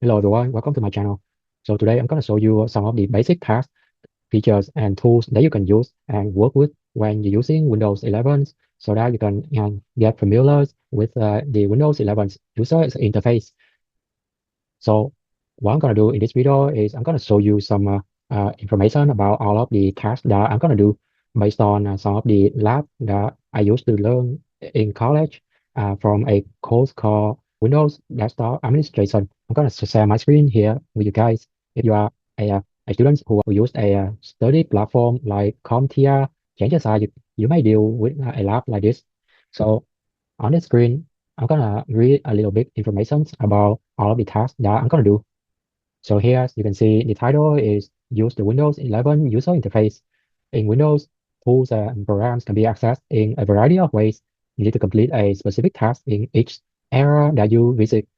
Hello everyone, welcome to my channel. So today I'm going to show you some of the basic tasks, features, and tools that you can use and work with when you're using Windows 11 so that you can get familiar with the Windows 11 user interface. So what I'm going to do in this video is I'm going to show you some information about all of the tasks that I'm going to do based on some of the lab that I used to learn in college from a course called Windows Desktop Administration. I'm going to share my screen here with you guys. If you are a student who use a study platform like CompTIA, chances are you may deal with a lab like this. So on the screen, I'm gonna read a little bit information about all of the tasks that I'm gonna do. So here, as you can see, the title is Use the Windows 11 User Interface. In Windows, tools and programs can be accessed in a variety of ways. You need to complete a specific task in each area that you visit.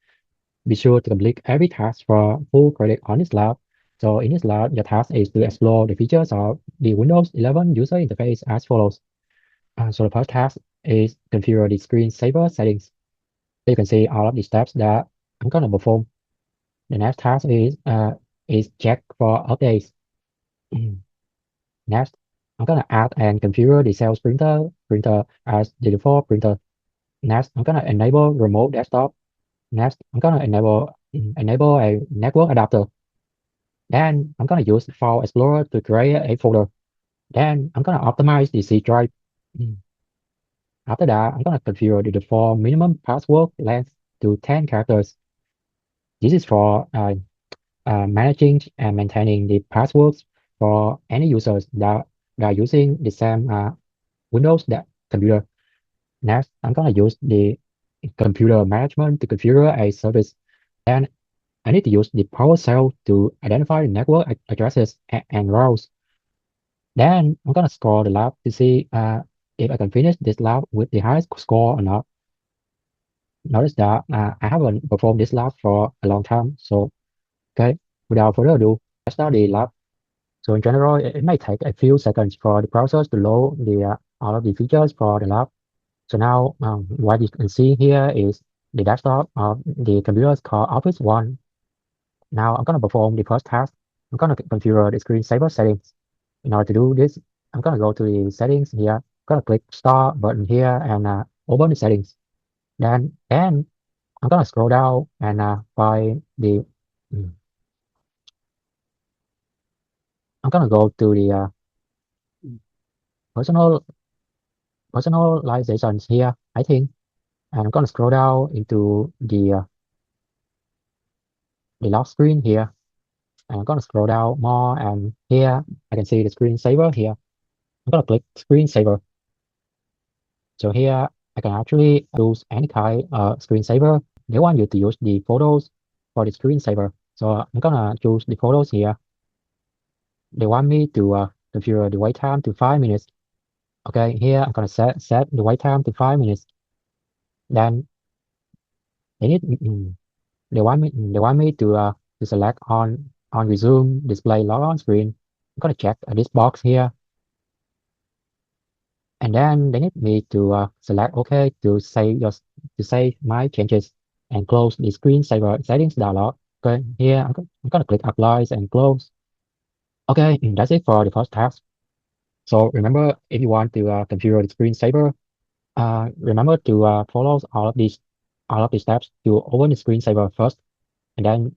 Be sure to complete every task for full credit on this lab. So in this lab, your task is to explore the features of the Windows 11 user interface as follows. So the first task is configure the screensaver settings. You can see all of the steps that I'm gonna perform. The next task is check for updates. Next, I'm gonna add and configure the sales printer as the default printer. Next, I'm gonna enable remote desktop. Next, I'm gonna enable a network adapter. Then I'm gonna use File Explorer to create a folder. Then I'm gonna optimize the C drive. After that, I'm gonna configure the default minimum password length to 10 characters. This is for managing and maintaining the passwords for any users that are using the same Windows that computer. Next, I'm gonna use the computer management to configure a service. Then I need to use the PowerShell to identify the network addresses and routes. Then I'm gonna score the lab to see if I can finish this lab with the highest score or not. Notice that I haven't performed this lab for a long time, so okay, without further ado, let's start the lab. So in general, it may take a few seconds for the browsers to load all of the features for the lab. So now what you can see here is the desktop of the computer is called Office One. Now I'm going to perform the first task. I'm going to configure the screensaver settings. In order to do this, I'm going to go to the settings here. I'm going to click Start button here and open the settings. Then I'm going to scroll down and find the mm, I'm going to go to the personal personalizations here, I think, and I'm gonna scroll down into the lock screen here, and I'm gonna scroll down more, and here I can see the screensaver here. I'm gonna click screensaver. So here I can actually use any kind of screensaver. They want you to use the photos for the screensaver. So I'm gonna choose the photos here. They want me to configure the wait time to 5 minutes. Okay, here I'm gonna set the wait time to 5 minutes. Then they need they want me to select on resume display log on screen. I'm gonna check this box here, and then they need me to select OK to save my changes and close the screensaver settings dialog. Okay, here I'm gonna click apply and close. Okay, that's it for the first task. So remember, if you want to configure the screensaver, remember to follow all of these steps to open the screensaver first, and then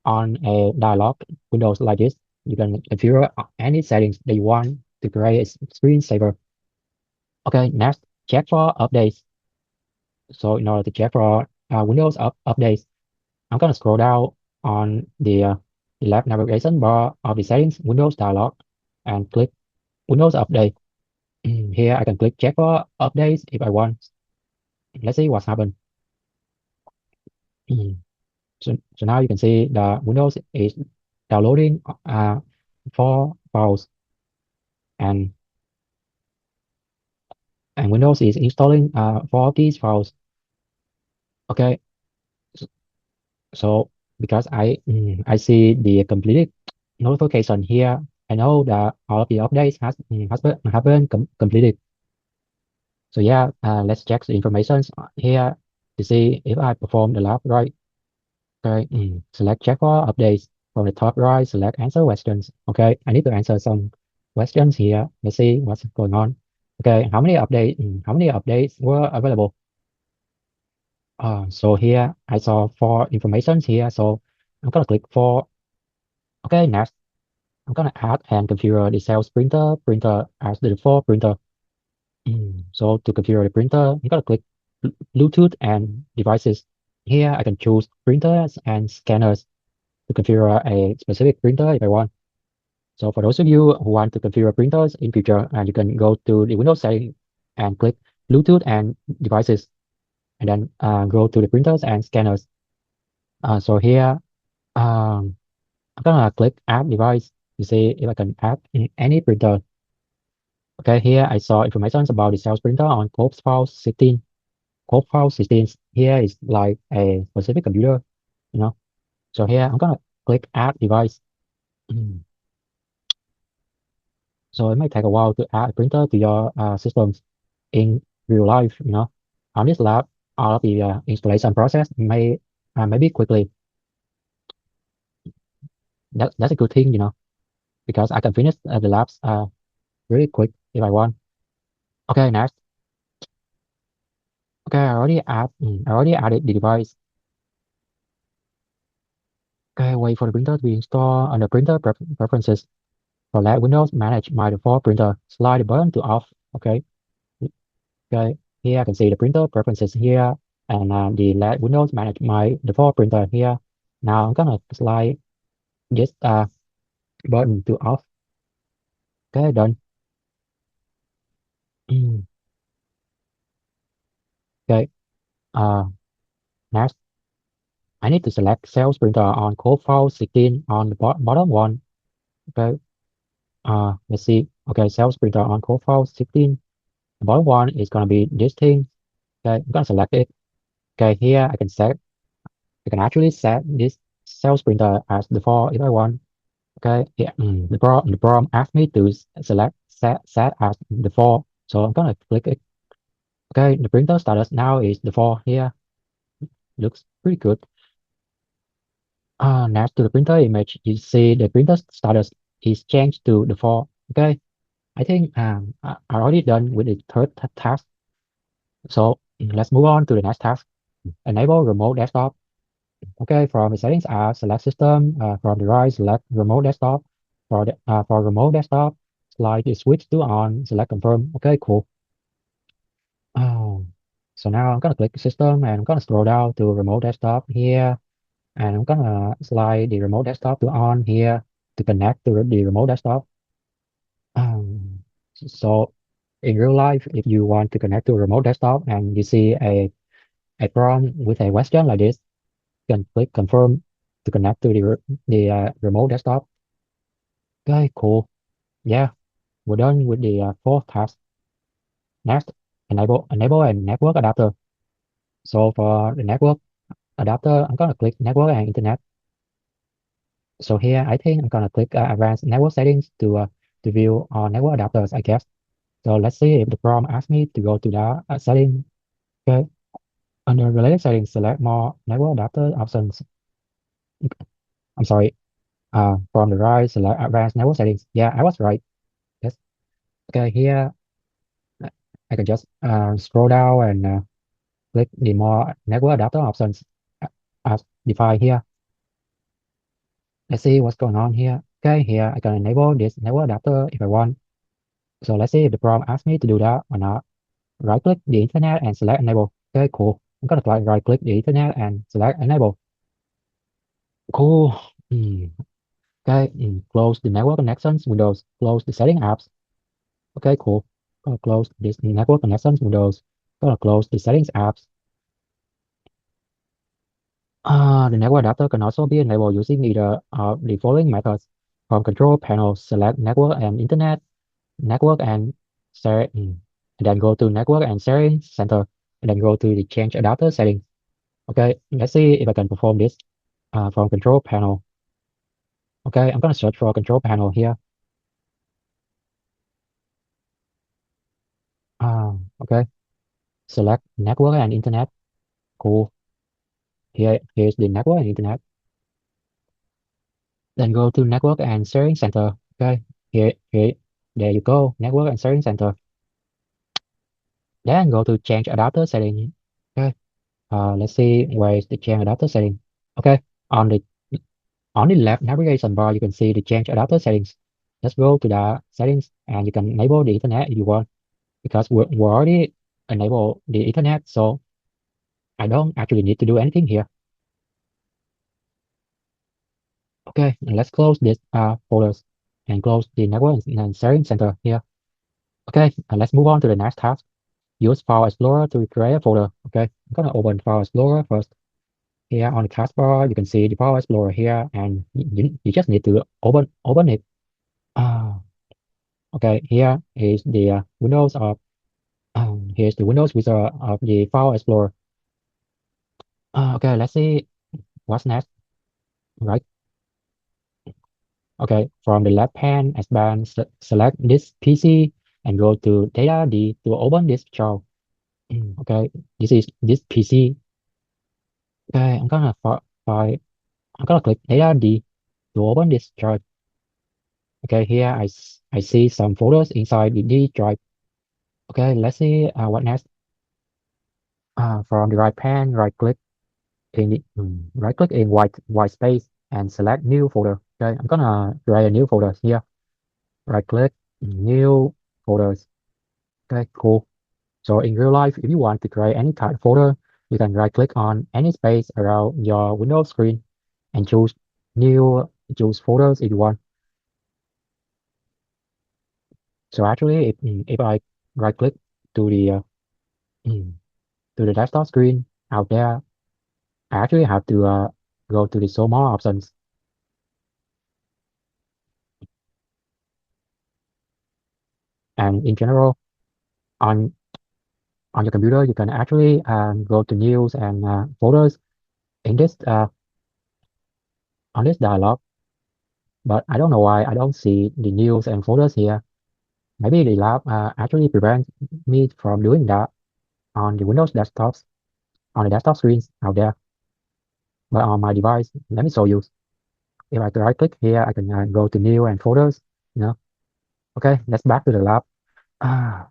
on a dialog windows like this, you can configure any settings that you want to create a screensaver. Okay, next, check for updates. So in order to check for Windows updates, I'm gonna scroll down on the left navigation bar of the settings Windows dialog and click Windows Update. Here I can click check for updates if I want. Let's see what's happened. So now you can see the Windows is downloading 4 files and Windows is installing 4 of these files. Okay, s- so because I see the completed notification here, I know that all of the updates have been completed. So yeah, let's check the information here to see if I perform the lab right. Okay, select check for updates. From the top right, select answer questions. Okay, I need to answer some questions here. Let's see what's going on. Okay, how many updates were available? So here I saw four informations here. So I'm gonna click for, okay, next. I'm gonna add and configure the sales printer as the default printer. So to configure the printer, I'm gonna click Bluetooth and devices. Here I can choose printers and scanners to configure a specific printer if I want. So for those of you who want to configure printers in future, you can go to the Windows setting and click Bluetooth and devices, and then go to the printers and scanners. So here, um, I'm gonna click Add Device to see if I can add any printer. Okay, here I saw information about the sales printer on Code File 16. Code File 16 here is like a specific computer, you know. So here I'm gonna click Add Device. So it might take a while to add a printer to your systems in real life, you know. On this lab, all of the installation process maybe quickly. That's a good thing, you know, because I can finish the labs really quick if I want. Okay, next. Okay, I already added the device. Okay, wait for the printer to be installed under preferences. So let Windows manage my default printer. Slide the button to off. Okay, okay. Here I can see the printer preferences here, and the let Windows manage my default printer here. Now I'm gonna slide this button to off. Okay, done. Okay. Uh, Next, I need to select Sales Printer on code file 16 on the bottom one. Okay. Let's see. Okay, Sales Printer on code file 16. The bottom one is gonna be this thing. Okay, I'm gonna select it. Okay, here I can actually set this Sales Printer as default if I want. Okay, yeah. The program asked me to select set as default, so I'm gonna click it. Okay, the printer status now is default here. Looks pretty good. Next to the printer image, you see the printer status is changed to default. Okay, I think I already done with the third task. So let's move on to the next task. Enable remote desktop. Okay, from the settings app, select system. From the right, select remote desktop. For remote desktop, slide the switch to on. Select confirm. Okay, cool. Um, so now I'm gonna click system and I'm gonna scroll down to remote desktop here. And I'm gonna slide the remote desktop to on here to connect to the remote desktop. So in real life, if you want to connect to a remote desktop and you see a prompt with a question like this, you can click confirm to connect to the remote desktop. Okay, cool. Yeah, we're done with the fourth task. Next, enable a network adapter. So for the network adapter, I'm gonna click network and internet. So here, I think I'm gonna click advanced network settings to view our network adapters, I guess. So let's see if the prompt asks me to go to the setting. Okay, under related settings, select more network adapter options. I'm sorry. From the right, select advanced network settings. Yeah, I was right. Yes. Okay, here I I can just scroll down and click the more network adapter options as defined here. Let's see what's going on here. Okay, here I can enable this network adapter if I want. So let's see if the prompt asks me to do that or not. Right click the internet and select enable. Okay, cool. I'm gonna right click the internet and select enable. Cool. Okay, close the network connections windows. Close the setting apps. Okay, cool. Gonna close this network connections windows. Gonna close the settings apps. The network adapter can also be enabled using either of the following methods. From control panel, select network and internet, network and share, and then go to network and sharing center, and then go to the change adapter settings. Okay, let's see if I can perform this from control panel. Okay, I'm gonna search for control panel here. Okay, select network and internet. Cool. Here's the network and internet. Then go to network and sharing center. Okay, here, there you go, network and sharing center. Then go to change adapter setting. Okay, let's see where is the change adapter setting. Okay, on the left navigation bar, you can see the change adapter settings. Let's go to the settings and you can enable the Ethernet if you want because we already enable the Ethernet, so I don't actually need to do anything here. Okay, and let's close this folders and close the network and sharing center here. Okay, and let's move on to the next task. Use File Explorer to create a folder. Okay, I'm gonna open File Explorer first. Here on the taskbar, you can see the File Explorer here, and you just need to open it. Uh, okay, here is the Windows of here's the Windows wizard of the File Explorer. Okay, let's see what's next. Right. Okay, from the left hand expand, select this PC and go to Data D to open this child. Okay, this is this PC. Okay, fi- I'm gonna click Data D to open this drive. Okay, here I see some photos inside the D drive. Okay, let's see what next. From the right pane, right click in white space and select new folder. Okay, I'm gonna create a new folder here. Right click, new folders. Okay, cool. So in real life, if you want to create any kind of folder, you can right click on any space around your Windows screen and new, choose folders if you want. So actually, if I right click to the mm, to the desktop screen out there, I actually have to go to the show more options. And in general, on your computer, you can actually go to news and folders in this on this dialog. But I don't know why I don't see the news and folders here. Maybe the lab actually prevents me from doing that on the Windows desktops, on the desktop screens out there. But on my device, let me show you. If I right click here, I can go to new and folders. You know, okay, let's back to the lab. Ah,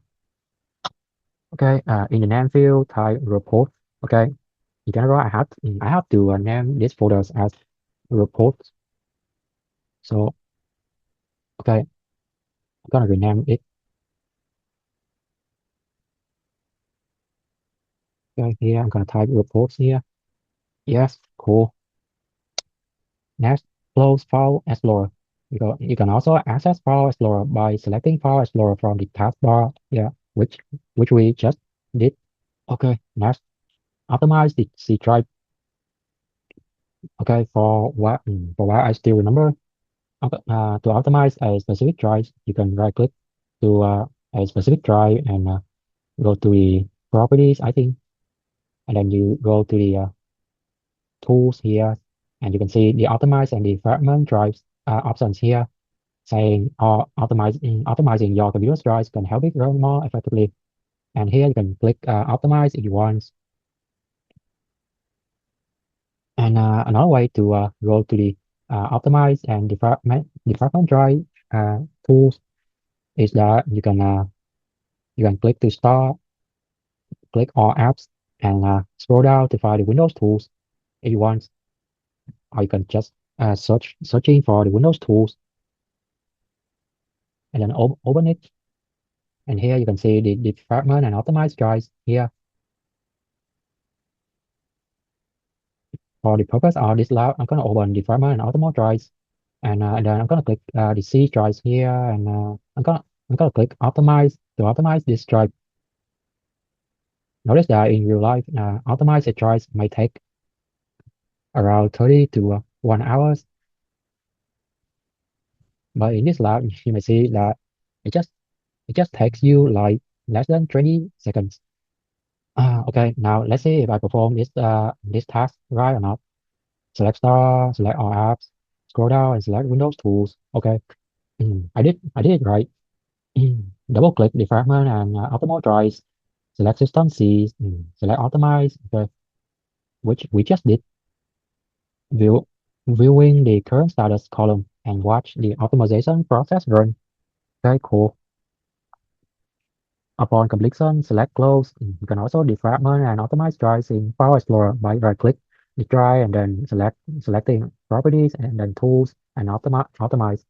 okay, in the name field, type report. Okay, in general, I have to name these folders as reports. So, okay, I'm gonna rename it. Okay, here I'm gonna type reports here. Yes, cool. Next, close File Explorer. You can also access File Explorer by selecting File Explorer from the taskbar. Yeah, which we just did. Okay, next, optimize the C drive. Okay, for what I still remember, to optimize a specific drive, you can right click to a specific drive and go to the properties, I think, and then you go to the tools here, and you can see the optimize and the fragment drives options here, saying optimizing your computer drives can help it run more effectively. And here you can click optimize if you want. And another way to go to the optimize and department drive tools is that you can click to start, click all apps, and scroll down to find the Windows tools if you want, or you can just searching for the Windows tools and then open it. And here you can see the department and optimize drives here. For the purpose of this lab, I'm gonna open the department and optimal drives, and then I'm gonna click the C drives here, and I'm gonna click optimize to optimize this drive. Notice that in real life, optimize a drive may take around 30 to 1 hours, but in this lab, you may see that it just it just takes you like less than 20 seconds. Okay, now let's see if I perform this task right or not. Select star, select all apps, scroll down and select Windows tools. Okay, I did it right. Double click the fragment and optimal drives. Select system C, select optimize. Okay, which we just did. View, Viewing the current status column and watch the optimization process run. Okay, cool. Upon completion, select close. You can also defragment and optimize drives in File Explorer by right-click the drive and then selecting properties and then tools and optimize.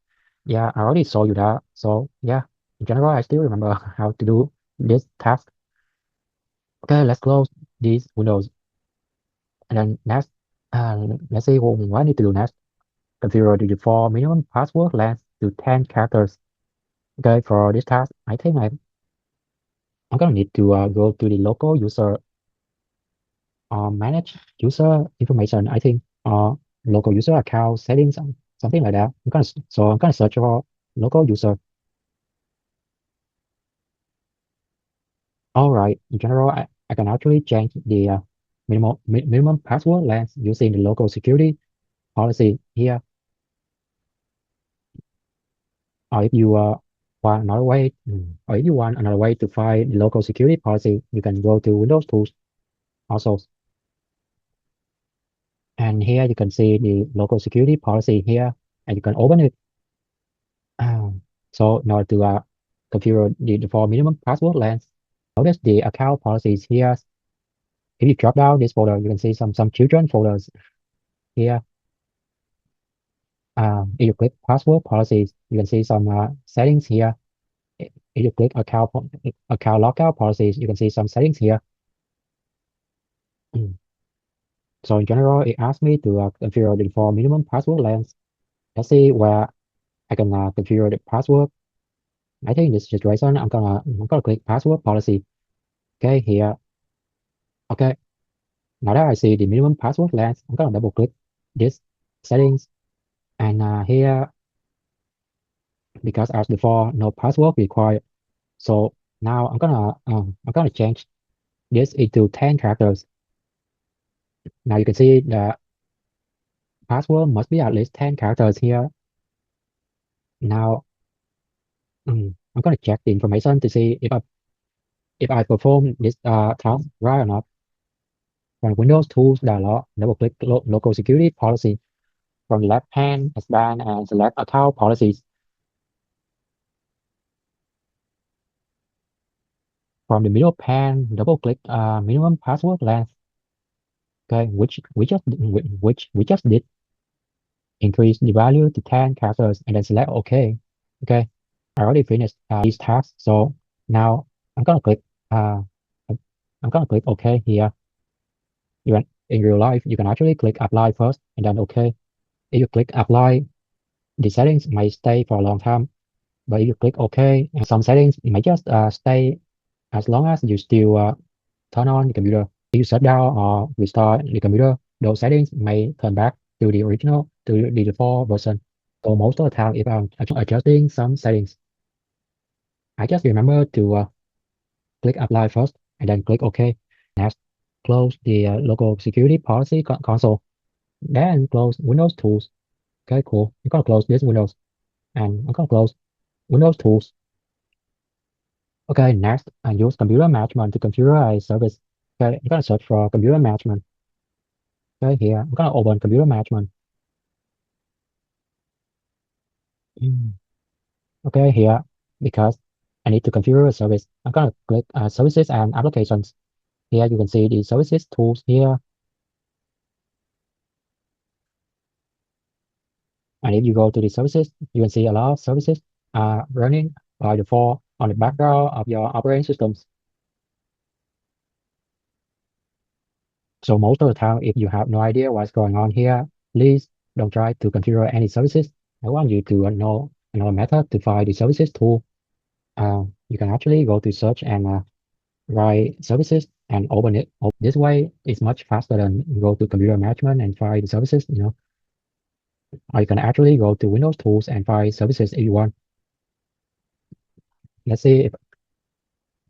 Yeah, I already showed you that. So yeah, in general, I still remember how to do this task. Okay, let's close these windows. And then next, let's see what I need to do next. Configure the default minimum password length to 10 characters. Okay, for this task, I think I'm gonna need to go to the local user manage user information, I think, local user account settings, something like that. I'm gonna search for local user. All right, in general, I can actually change the minimum password length using the local security policy here. Or if you want another way, or if you want another way to find the local security policy, you can go to Windows Tools also. And here you can see the local security policy here, and you can open it. So in order to configure the default minimum password length, notice the account policies here. If you drop down this folder, you can see some children folders here. If you click password policies, you can see some settings here. If you click account lockout policies, you can see some settings here. So in general, it asks me to configure the default minimum password length. Let's see where I can configure the password. I think in this situation, I'm gonna click password policy. Okay, here. Okay, now that I see the minimum password length, I'm gonna double click this settings, and here, because as before, no password required. So now I'm gonna change this into 10 characters. Now you can see the password must be at least 10 characters here. Now I'm gonna check the information to see if I perform this task right or not. From Windows Tools dialog, double click local security policy. From the left hand, expand and select account policies. From the middle pane, double click minimum password length. Okay, which we just did. Increase the value to 10 characters and then select OK. Okay, I already finished these tasks, so now I'm gonna click uh I'm gonna click OK here. In real life, you can actually click apply first and then OK. If you click apply, the settings may stay for a long time, but if you click OK, some settings may just stay as long as you still turn on the computer. If you shut down or restart the computer, those settings may turn back to the default version. So most of the time, if I'm adjusting some settings, I just remember to click apply first and then click OK. Next, close the local security policy console. Then close Windows Tools. Okay, cool. I'm gonna close this Windows and I'm gonna close Windows Tools. Okay, next, I use computer management to configure a service. Okay, I'm gonna search for computer management. Okay, here, I'm gonna open computer management. Okay, here, because I need to configure a service, I'm gonna click services and applications. Here you can see the services tools here. And if you go to the services, you can see a lot of services are running by default on the background of your operating systems. So most of the time, if you have no idea what's going on here, please don't try to configure any services. I want you to know another method to find the services tool. You can actually go to search and write services and open it. This way, it's much faster than go to computer management and find the services, Or you can actually go to Windows Tools and find services if you want. Let's see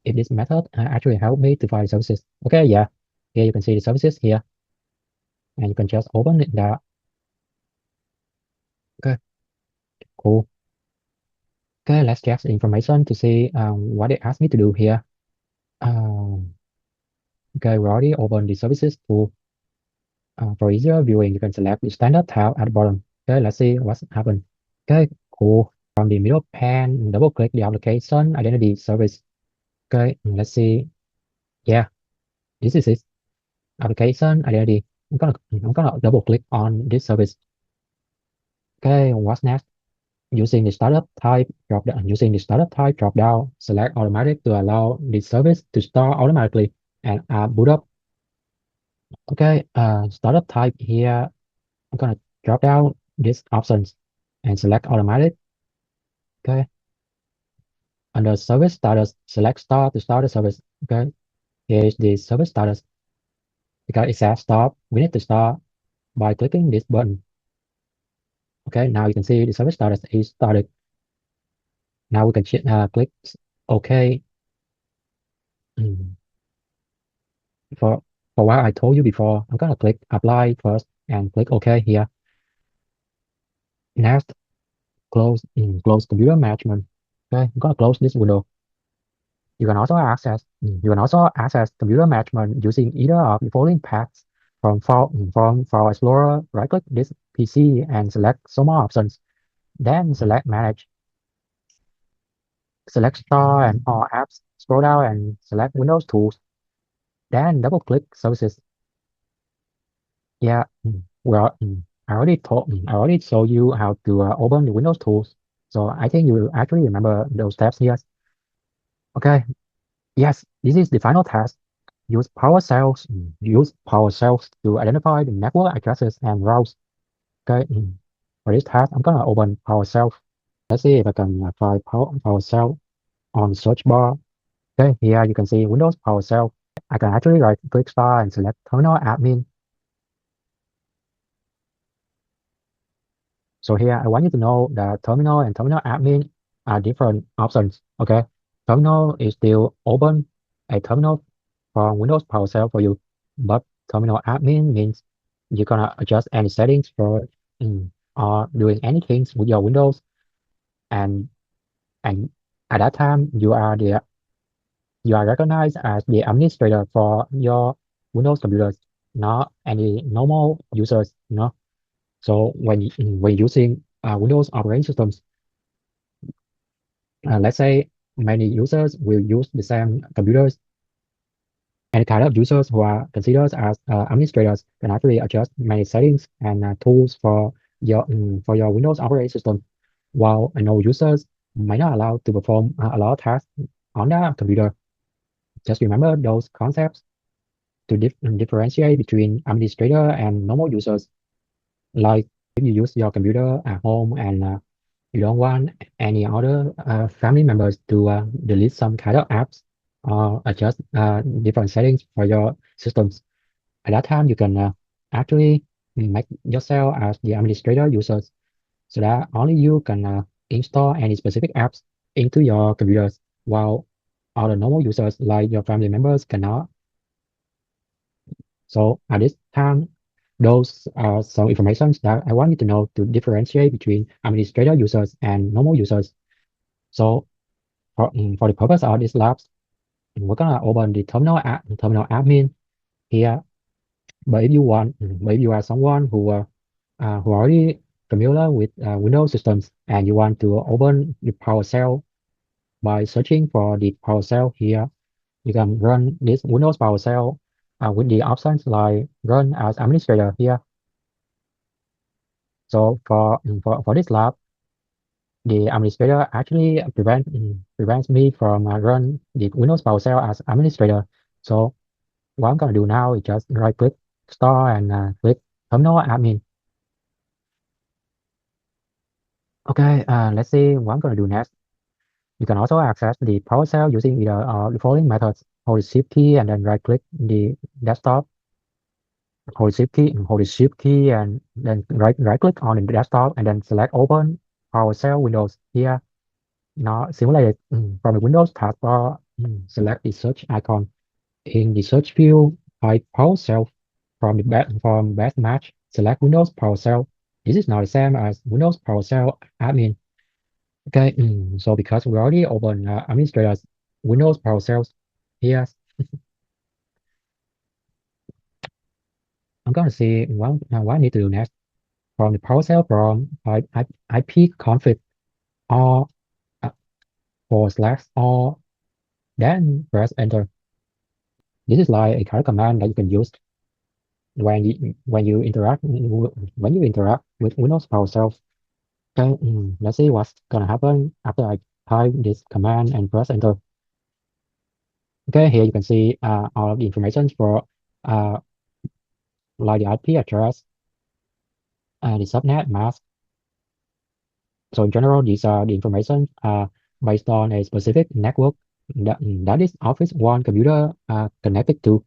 if this method actually helped me to find services. Okay, yeah. Here you can see the services here. And you can just open it there. Okay, cool. Okay, let's check the information to see what it asked me to do here. Okay, we already opened the services tool. For easier viewing, you can select the standard tab at the bottom. Okay, let's see what's happened. Okay, cool. From the middle pane, double click the application identity service. Okay, let's see. Yeah, this is it. Application identity. I'm gonna double click on this service. Okay, what's next? Using the startup type drop down, select automatic to allow the service to start automatically and boot up. Okay, startup type here. I'm gonna drop down these options and select automatic. Okay, under service status, select start to start the service. Okay, here is the service status. Because it says stop, we need to start by clicking this button. Okay, now you can see the service status is started. Now we can click OK. Mm. For for what I told you before, I'm gonna click apply first and click OK here. Next, close computer management. Okay, I'm gonna close this window. You can also access computer management using either of the following paths from File Explorer. Right click this PC and select some more options. Then select manage. Select store and all apps. Scroll down and select Windows Tools. Then double click services. Yeah, well, I already showed you how to open the Windows tools. So I think you will actually remember those steps here. Okay, yes, this is the final task. Use PowerShell to identify the network addresses and routes. Okay, for this task, I'm gonna open PowerShell. Let's see if I can find PowerShell on search bar. Okay, here you can see Windows PowerShell. I can actually right click star and select Terminal Admin. So here, I want you to know that terminal and terminal admin are different options. Okay, terminal is still open a terminal from Windows PowerShell for you, but terminal admin means you're gonna adjust any settings for or doing anything with your Windows, and and at that time you are recognized as the administrator for your Windows computers, not any normal users. So when using Windows operating systems, let's say many users will use the same computers. Any kind of users who are considered as administrators can actually adjust many settings and tools for your Windows operating system, while no users might not allow to perform a lot of tasks on their computer. Just remember those concepts to differentiate between administrator and normal users. Like if you use your computer at home and you don't want any other family members to delete some kind of apps or adjust different settings for your systems. At that time, you can actually make yourself as the administrator users so that only you can install any specific apps into your computers while other normal users like your family members cannot. So at this time, those are some information that I want you to know to differentiate between administrator users and normal users. So for the purpose of this labs, we're gonna open the terminal admin here. But if you are someone who already familiar with Windows systems and you want to open the PowerShell by searching for the PowerShell here, you can run this Windows PowerShell with the options like run as administrator here. So for this lab, the administrator actually prevents me from run the Windows PowerShell as administrator. So what I'm gonna do now is just right click store and click terminal admin. Okay, let's see what I'm gonna do next. You can also access the PowerShell using either the following methods: hold the Shift key and then right click the desktop. Hold the Shift key and then right click on the desktop and then select Open PowerShell Windows here. Now simulated from the Windows taskbar. Select the search icon in the search field. Type PowerShell from best match. Select Windows PowerShell. This is not the same as Windows PowerShell admin. Okay, so because we already opened administrators Windows PowerShell here. I'm gonna see what I need to do next. From the PowerShell from IP config or uh, /or, then press enter. This is like a kind of command that you can use when you interact with Windows PowerShell. Okay, let's see what's gonna happen after I type this command and press enter. Okay, here you can see all of the information for uh, like the IP address, the subnet mask. So in general, these are the information based on a specific network that is Office One computer connected to.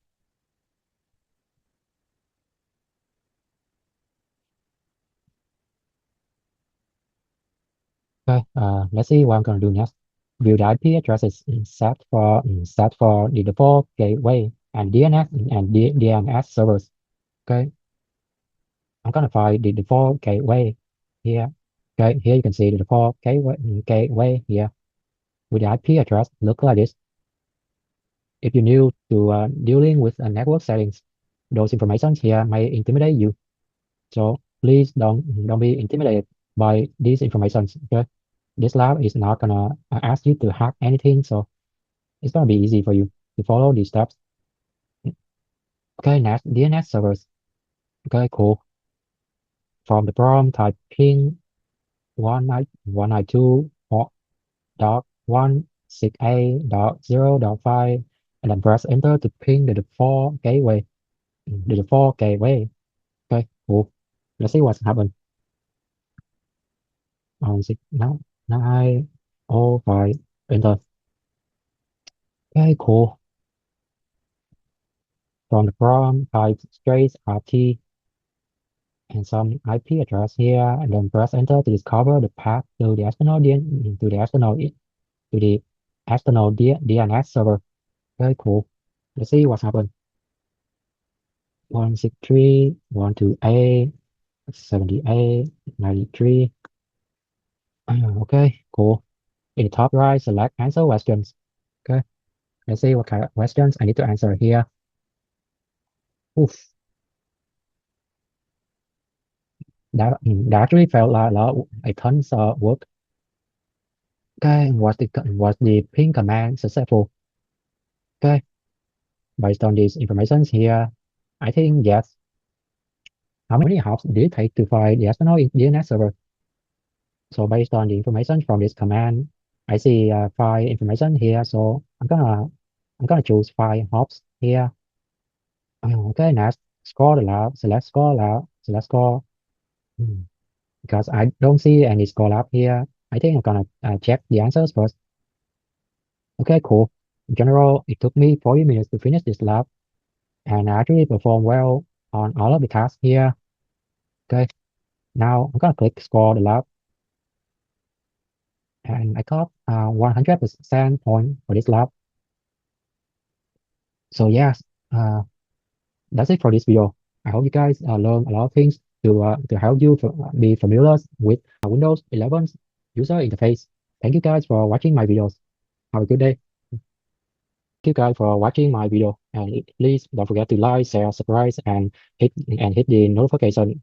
Okay, let's see what I'm gonna do next. View the IP addresses set for the default gateway and DNS and DNS servers. Okay, I'm gonna find the default gateway here. Okay, here you can see the default gateway here with the IP address look like this. If you're new to dealing with network settings, those informations here may intimidate you. So please don't be intimidated by these informations. Okay, this lab is not gonna ask you to hack anything, so it's gonna be easy for you to follow these steps. Okay, next DNS servers. Okay, cool. From the prompt, type ping 192.168.0.5 and then press enter to ping the default gateway. The default gateway. Okay, cool. Let's see what's happened. On 6.9.0.5 enter. Okay, cool. From the prompt, type straight RT and some IP address here, and then press enter to discover the path to the external DNS server. Very cool. Let's see what's happened. 163.128.78.93. Okay, cool. In the top right, select answer questions. Okay, let's see what kind of questions I need to answer here. Oof, that actually felt like a tons of work. Okay, was the ping command successful? Okay, based on these informations here, I think yes. How many hops did it take to find the external DNS server? So based on the information from this command, I see file information here. So I'm gonna choose 5 hops here. Okay, next score aloud, select score aloud, select score. Because I don't see any score lab here. I think I'm gonna check the answers first. Okay, cool. In general, it took me 40 minutes to finish this lab, and I actually performed well on all of the tasks here. Okay, now I'm gonna click score the lab, and I got 100% point for this lab. So yes, that's it for this video. I hope you guys learn a lot of things to help you be familiar with Windows 11's user interface. Thank you guys for watching my videos. Have a good day. Thank you guys for watching my video, and please don't forget to like, share, subscribe, and hit the notification